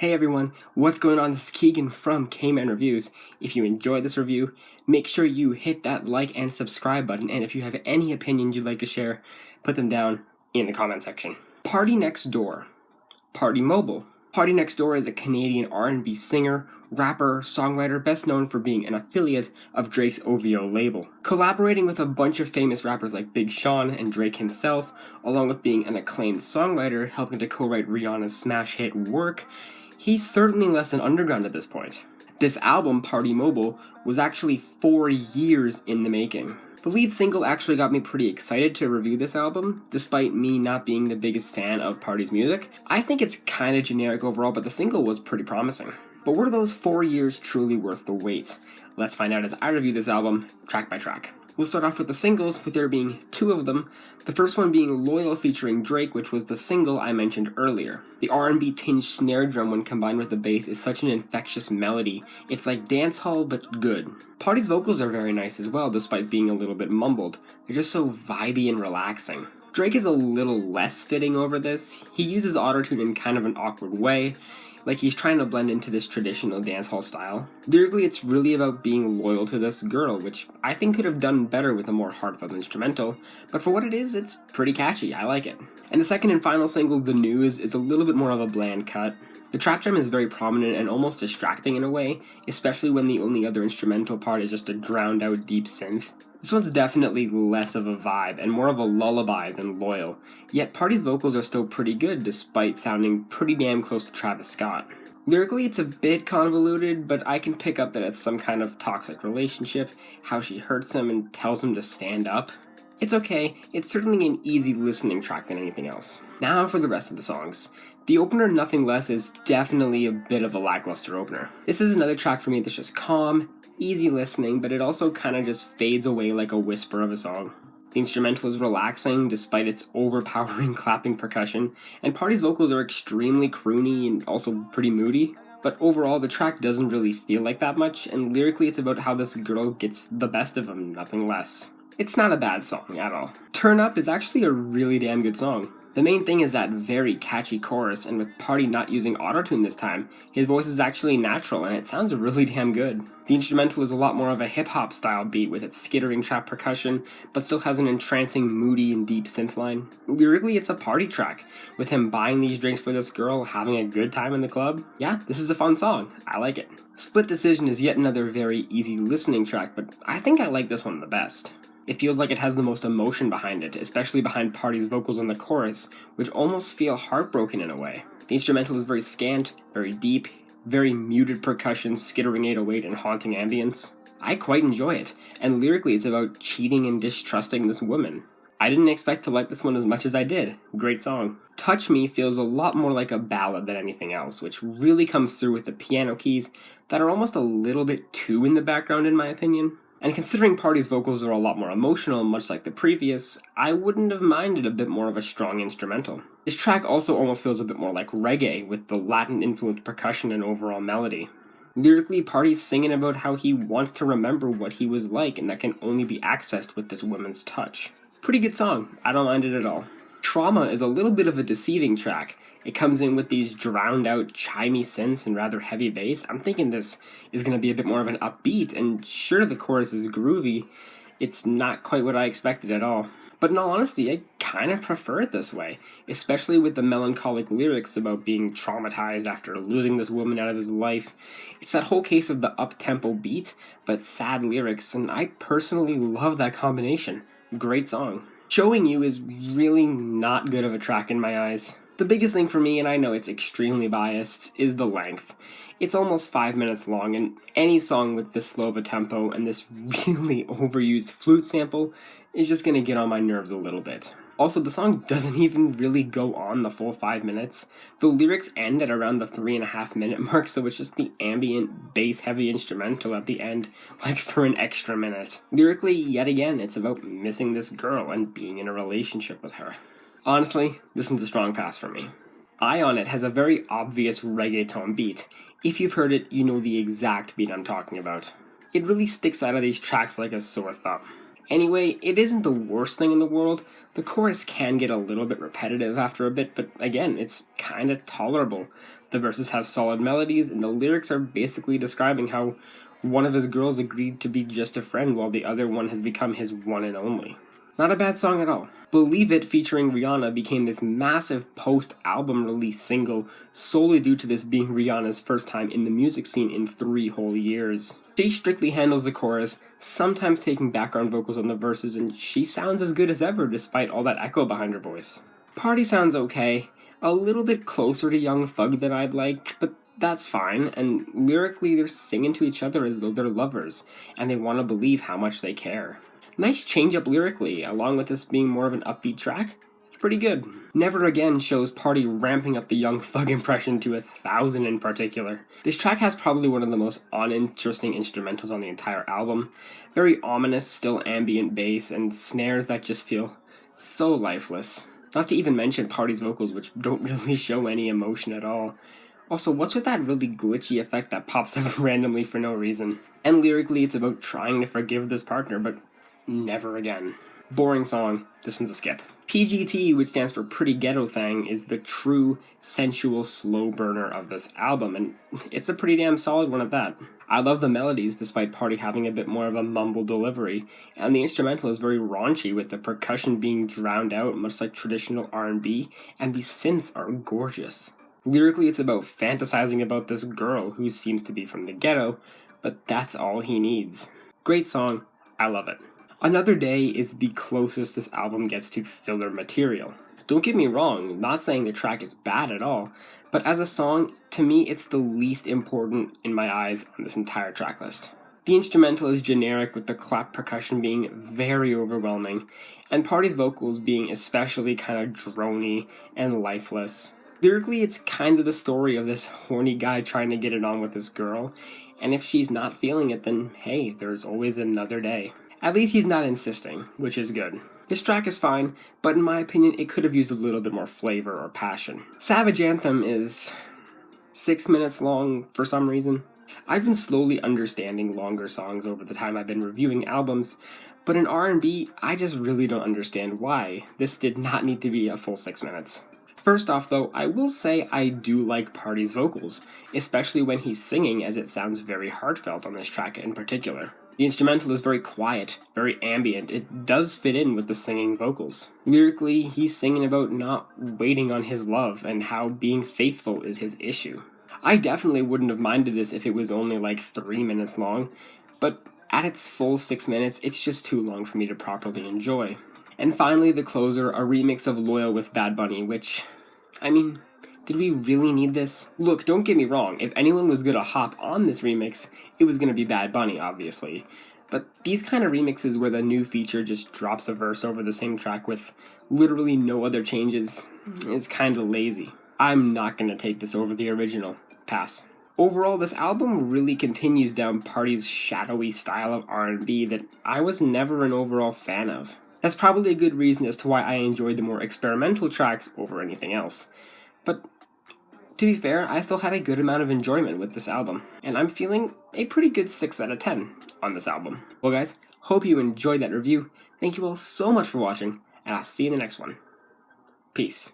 Hey everyone, what's going on? This is Keegan from Kman Reviews. If you enjoyed this review, make sure you hit that like and subscribe button, and if you have any opinions you'd like to share, put them down in the comment section. Partynextdoor, Partymobile. Partynextdoor is a Canadian R&B singer, rapper, songwriter best known for being an affiliate of Drake's OVO label. Collaborating with a bunch of famous rappers like Big Sean and Drake himself, along with being an acclaimed songwriter helping to co-write Rihanna's smash hit Work, he's certainly less than underground at this point. This album, Partymobile, was actually 4 years in the making. The lead single actually got me pretty excited to review this album, despite me not being the biggest fan of Party's music. I think it's kinda generic overall, but the single was pretty promising. But were those 4 years truly worth the wait? Let's find out as I review this album, track by track. We'll start off with the singles, with there being 2 of them, the first one being Loyal featuring Drake, which was the single I mentioned earlier. The R&B tinged snare drum when combined with the bass is such an infectious melody. It's like dancehall, but good. Party's vocals are very nice as well, despite being a little bit mumbled. They're just so vibey and relaxing. Drake is a little less fitting over this. He uses autotune in kind of an awkward way, like he's trying to blend into this traditional dancehall style. Lyrically, it's really about being loyal to this girl, which I think could have done better with a more heartfelt instrumental, but for what it is, it's pretty catchy. I like it. And the second and final single, The News, is a little bit more of a bland cut. The trap drum is very prominent and almost distracting in a way, especially when the only other instrumental part is just a drowned out deep synth. This one's definitely less of a vibe and more of a lullaby than loyal, yet Party's vocals are still pretty good despite sounding pretty damn close to Travis Scott. Lyrically, it's a bit convoluted, but I can pick up that it's some kind of toxic relationship, how she hurts him and tells him to stand up. It's okay, it's certainly an easy listening track than anything else. Now for the rest of the songs. The opener, Nothing Less, is definitely a bit of a lackluster opener. This is another track for me that's just calm, easy listening, but it also kind of just fades away like a whisper of a song. The instrumental is relaxing despite its overpowering clapping percussion, and Party's vocals are extremely croony and also pretty moody. But overall, the track doesn't really feel like that much, and lyrically it's about how this girl gets the best of him, nothing less. It's not a bad song at all. Turn Up is actually a really damn good song. The main thing is that very catchy chorus, and with Party not using autotune this time, his voice is actually natural and it sounds really damn good. The instrumental is a lot more of a hip-hop style beat with its skittering trap percussion, but still has an entrancing, moody and deep synth line. Lyrically, it's a party track, with him buying these drinks for this girl, having a good time in the club. Yeah, this is a fun song. I like it. Split Decision is yet another very easy listening track, but I think I like this one the best. It feels like it has the most emotion behind it, especially behind Party's vocals on the chorus, which almost feel heartbroken in a way. The instrumental is very scant, very deep, very muted percussion, skittering 808 and haunting ambience. I quite enjoy it, and lyrically it's about cheating and distrusting this woman. I didn't expect to like this one as much as I did. Great song. Touch Me feels a lot more like a ballad than anything else, which really comes through with the piano keys that are almost a little bit too in the background in my opinion. And considering Party's vocals are a lot more emotional, much like the previous, I wouldn't have minded a bit more of a strong instrumental. This track also almost feels a bit more like reggae, with the Latin-influenced percussion and overall melody. Lyrically, Party's singing about how he wants to remember what he was like, and that can only be accessed with this woman's touch. Pretty good song, I don't mind it at all. Trauma is a little bit of a deceiving track. It comes in with these drowned out chimey synths and rather heavy bass. I'm thinking this is going to be a bit more of an upbeat, and sure, the chorus is groovy. It's not quite what I expected at all. But in all honesty, I kind of prefer it this way, especially with the melancholic lyrics about being traumatized after losing this woman out of his life. It's that whole case of the up-tempo beat, but sad lyrics, and I personally love that combination. Great song. Showing You is really not good of a track in my eyes. The biggest thing for me, and I know it's extremely biased, is the length. It's almost 5 minutes long, and any song with this slow of a tempo and this really overused flute sample is just gonna get on my nerves a little bit. Also, the song doesn't even really go on the full 5 minutes. The lyrics end at around the 3.5 minute mark, so it's just the ambient, bass-heavy instrumental at the end, like for an extra minute. Lyrically, yet again, it's about missing this girl and being in a relationship with her. Honestly, this one's a strong pass for me. Eye on It has a very obvious reggaeton beat. If you've heard it, you know the exact beat I'm talking about. It really sticks out of these tracks like a sore thumb. Anyway, it isn't the worst thing in the world. The chorus can get a little bit repetitive after a bit, but again, it's kinda tolerable. The verses have solid melodies, and the lyrics are basically describing how one of his girls agreed to be just a friend while the other one has become his one and only. Not a bad song at all. Believe It featuring Rihanna became this massive post-album release single solely due to this being Rihanna's first time in the music scene in 3 whole years. She strictly handles the chorus, sometimes taking background vocals on the verses, and she sounds as good as ever despite all that echo behind her voice. Party sounds okay, a little bit closer to Young Thug than I'd like, but that's fine, and lyrically they're singing to each other as though they're lovers, and they want to believe how much they care. Nice change up lyrically, along with this being more of an upbeat track. It's pretty good. Never Again shows Party ramping up the Young Thug impression to 1,000 in particular. This track has probably one of the most uninteresting instrumentals on the entire album. Very ominous, still ambient bass, and snares that just feel so lifeless. Not to even mention Party's vocals, which don't really show any emotion at all. Also, what's with that really glitchy effect that pops up randomly for no reason? And lyrically, it's about trying to forgive this partner, but never again. Boring song, this one's a skip. PGT, which stands for Pretty Ghetto Thang, is the true, sensual slow burner of this album, and it's a pretty damn solid one at that. I love the melodies, despite Party having a bit more of a mumble delivery, and the instrumental is very raunchy, with the percussion being drowned out, much like traditional R&B, and the synths are gorgeous. Lyrically, it's about fantasizing about this girl who seems to be from the ghetto, but that's all he needs. Great song, I love it. Another Day is the closest this album gets to filler material. Don't get me wrong, not saying the track is bad at all, but as a song, to me it's the least important in my eyes on this entire track list. The instrumental is generic, with the clap percussion being very overwhelming, and Party's vocals being especially kind of droney and lifeless. Lyrically, it's kind of the story of this horny guy trying to get it on with this girl, and if she's not feeling it, then hey, there's always another day. At least he's not insisting, which is good. This track is fine, but in my opinion, it could have used a little bit more flavor or passion. Savage Anthem is 6 minutes long for some reason. I've been slowly understanding longer songs over the time I've been reviewing albums, but in R&B, I just really don't understand why this did not need to be a full 6 minutes. First off though, I will say I do like Party's vocals, especially when he's singing, as it sounds very heartfelt on this track in particular. The instrumental is very quiet, very ambient. It does fit in with the singing vocals. Lyrically, he's singing about not waiting on his love and how being faithful is his issue. I definitely wouldn't have minded this if it was only like 3 minutes long, but at its full 6 minutes, it's just too long for me to properly enjoy. And finally, the closer, a remix of Loyal with Bad Bunny, which, I mean, did we really need this? Look, don't get me wrong, if anyone was gonna hop on this remix, it was gonna be Bad Bunny, obviously. But these kind of remixes where the new feature just drops a verse over the same track with literally no other changes is kind of lazy. I'm not gonna take this over the original. Pass. Overall, this album really continues down Party's shadowy style of R&B that I was never an overall fan of. That's probably a good reason as to why I enjoyed the more experimental tracks over anything else. But to be fair, I still had a good amount of enjoyment with this album, and I'm feeling a pretty good 6 out of 10 on this album. Well guys, hope you enjoyed that review. Thank you all so much for watching, and I'll see you in the next one. Peace.